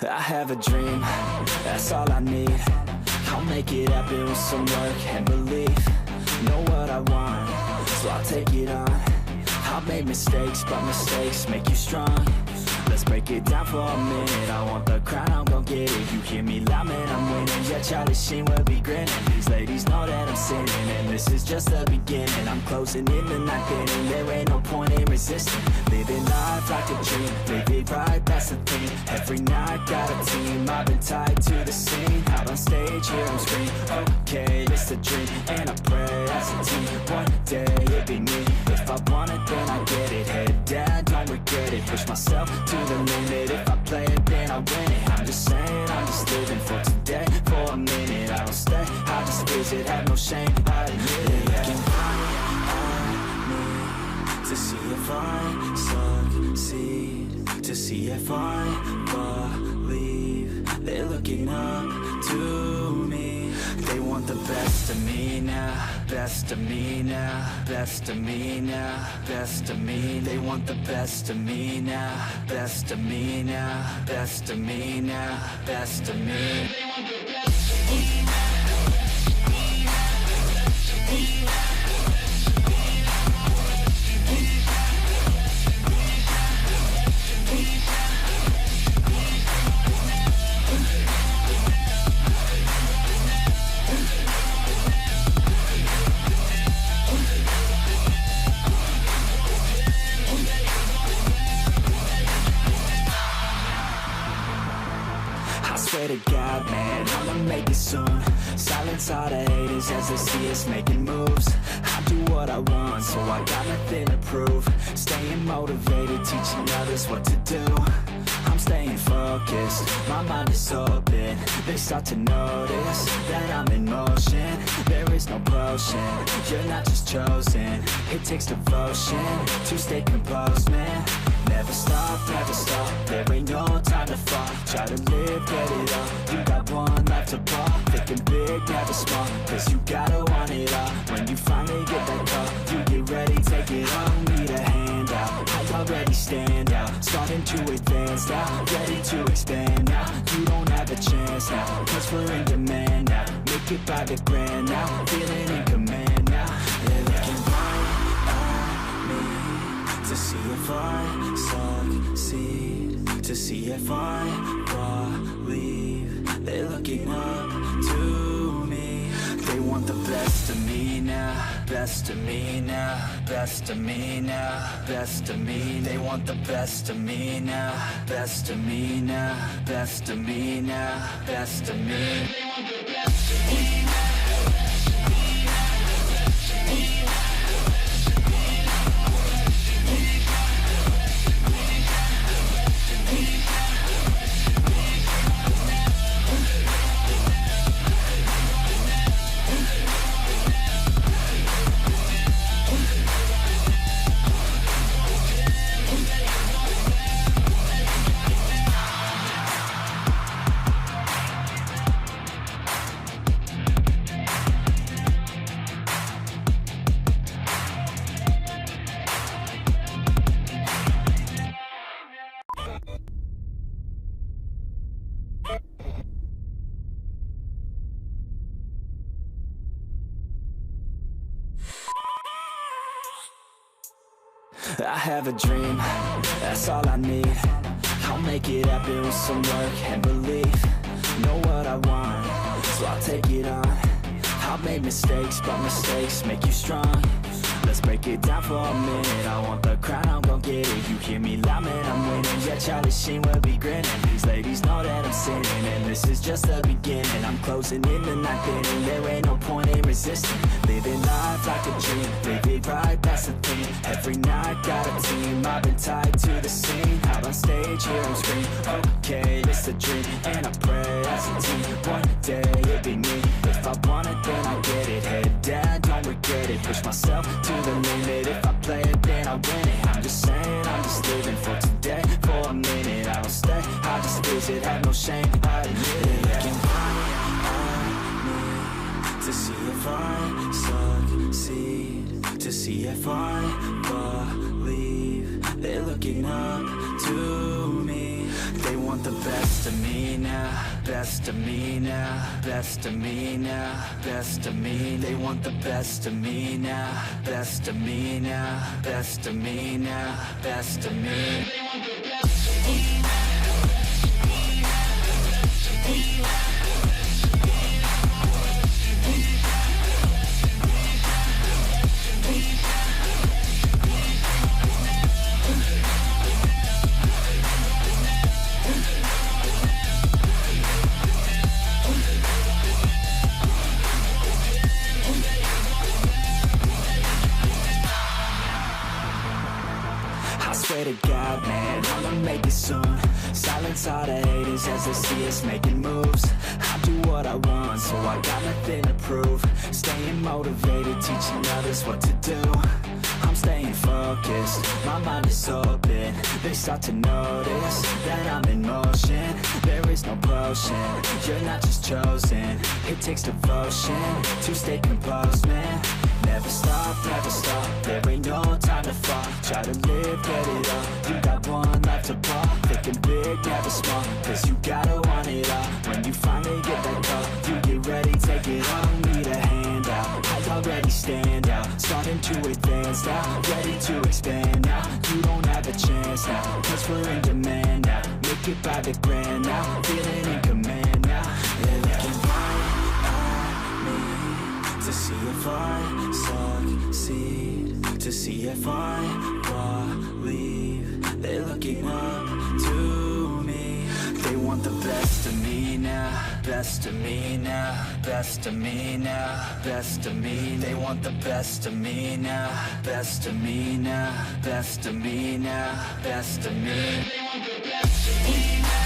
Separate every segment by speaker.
Speaker 1: I have a dream, that's all I need. I'll make it happen with some work and belief. Know what I want, so I'll take it on. I've made mistakes, but mistakes make you strong. Let's break it down for a minute. I want the crown, I'm gon' get it. You hear me loud, man, I'm winning. Yeah, Charlie Sheen will be grinning. These ladies know that I'm sinning, and this is just the beginning. I'm closing in the ninth inning. There ain't no point in resisting. Living life like a dream, live it right, that's the thing. Every night, got a team, I've been tied to the scene. Out on stage, here I'm scream. Okay, it's a dream, and I pray as a team. One day, it'll be me. If I want it, then I get it. Head down, don't regret it. Push myself to the limit. If I play it, then I win it. I'm just saying, I'm just living for today. For a minute, I don't stay, I just visit. Have no shame, I admit it. Looking at me to see if I succeed, to see if I believe. They're looking up to me. They want the best of me now, best of me now, best of me now, best of me. They want the best of me now, best of me now, best of me now, best of me. They want the best of me now. Swear to God, man, I'ma make it soon. Silence all the haters as they see us making moves. I do what I want, so I got nothing to prove. Staying motivated, teaching others what to do. I'm staying focused, my mind is open. They start to notice that I'm in motion. There is no potion, you're not just chosen. It takes devotion to stay composed, man. Never stop, never stop, there ain't no time to fall. Try to live, get it all, you got one life to ball. Thinking big, never small, cause you gotta want it all. When you finally get that call, you get ready, take it all. Need a hand out, I already stand out. Starting to advance now, ready to expand now. You don't have a chance now, cause we're in demand now. Make it by the grand now, feeling in command now. They're looking right at me to see if I succeed, to see if I believe. They're looking up to me. They want the best of me now, best of me now, best of me now, best of me. They want the best of me now, best of me now, best of me now, best of me. They want the best of me now. I have a dream, that's all I need. I'll make it happen with some work and belief. Know what I want, so I'll take it on. I've made mistakes, but mistakes make you strong. Let's break it down for a minute. I want the crown, I'm gon' get it. You hear me loud, man, I'm winning. Yeah, Charlie Sheen will be grinning. These ladies know that I'm sinning, and this is just the beginning. I'm closing in the ninth inning. There ain't no point in resisting. Living life like a dream, live it right, that's the thing. Every night, got a team, I've been tied to the scene. Out on stage, here I'm scream. Okay, it's a dream, and I pray as a team. One day, it'll be me. If I want it, then I get it. Head down, don't regret it. Push myself to the limit. If I play it, then I win it. I'm just saying, I'm just living for today. For a minute, I don't stay, I just visit. Have no shame, I admit it. Looking at me to see if I succeed, to see if I believe. They're looking up to me. They want want the best of me now, best of me now, best of me now, best of me. They want the best of me now, best of me now, best of me now, best of me. They want the best of me now. Swear to God, man, I'ma make it soon. Silence all the haters as they see us making moves. I do what I want, so I got nothing to prove. Staying motivated, teaching others what to do. I'm staying focused, my mind is open. They start to notice that I'm in motion. There is no potion, you're not just chosen. It takes devotion to stay composed, man. Never stop, there ain't no time to fall. Try to live, get it all, you got one life to ball. Thinking big, never small, cause you gotta want it all. When you finally get that call, you get ready, take it all. Need a handout, I already stand out. Starting to advance now, ready to expand now. You don't have a chance now, cause we're in demand now. Make it by the grand now, feeling in command now. They're looking right at me to see if I succeed, to see if I believe. They're looking up to me. They want the best of me now, best of me now, best of me now, best of me. They want the best of me now, best of me now, best of me now, best of me. They want the best of me now.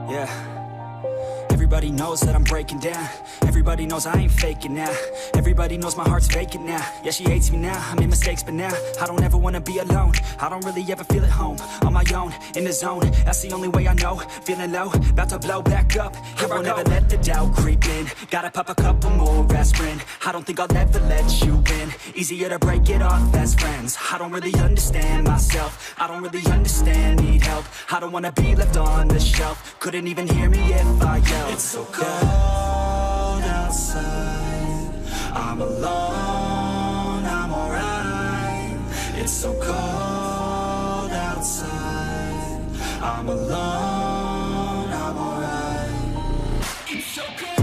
Speaker 1: Yeah. Everybody knows that I'm breaking down. Everybody knows I ain't faking now. Everybody knows my heart's vacant now. Yeah, she hates me now, I made mistakes but now I don't ever wanna be alone. I don't really ever feel at home. On my own, in the zone, that's the only way I know. Feeling low, about to blow back up. I won't ever let the doubt creep in. Gotta pop a couple more aspirin. I don't think I'll ever let you in. Easier to break it off as friends. I don't really understand myself. I don't really understand, need help. I don't wanna be left on the shelf. Couldn't even hear me if I yelled. It's so cold outside. I'm alone, I'm alright. It's so cold outside. I'm alone, I'm alright. It's so cold.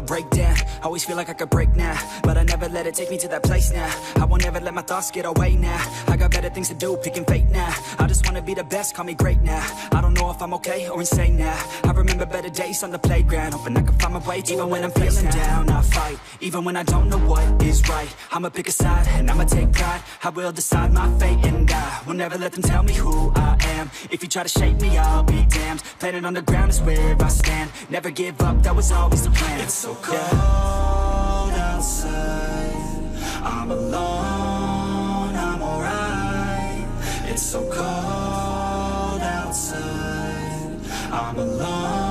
Speaker 1: Break down, always feel like I could break now, but I never let it take me to that place now. I won't ever let my thoughts get away now. I got better things to do, picking fate now. I just wanna be the best, call me great now. I don't know if I'm okay or insane now. I remember better days on the playground, hoping I can find my way. Even when I'm feeling down, I fight. Even when I don't know what is right, I'ma pick a side and I'ma take pride. I will decide my fate and I will never let them tell me who I am. If you try to shake me, I'll be damned. Planet on the ground is where I stand. Never give up, that was always the plan. It's so cold outside. I'm alone, I'm alright. It's so cold outside. I'm alone.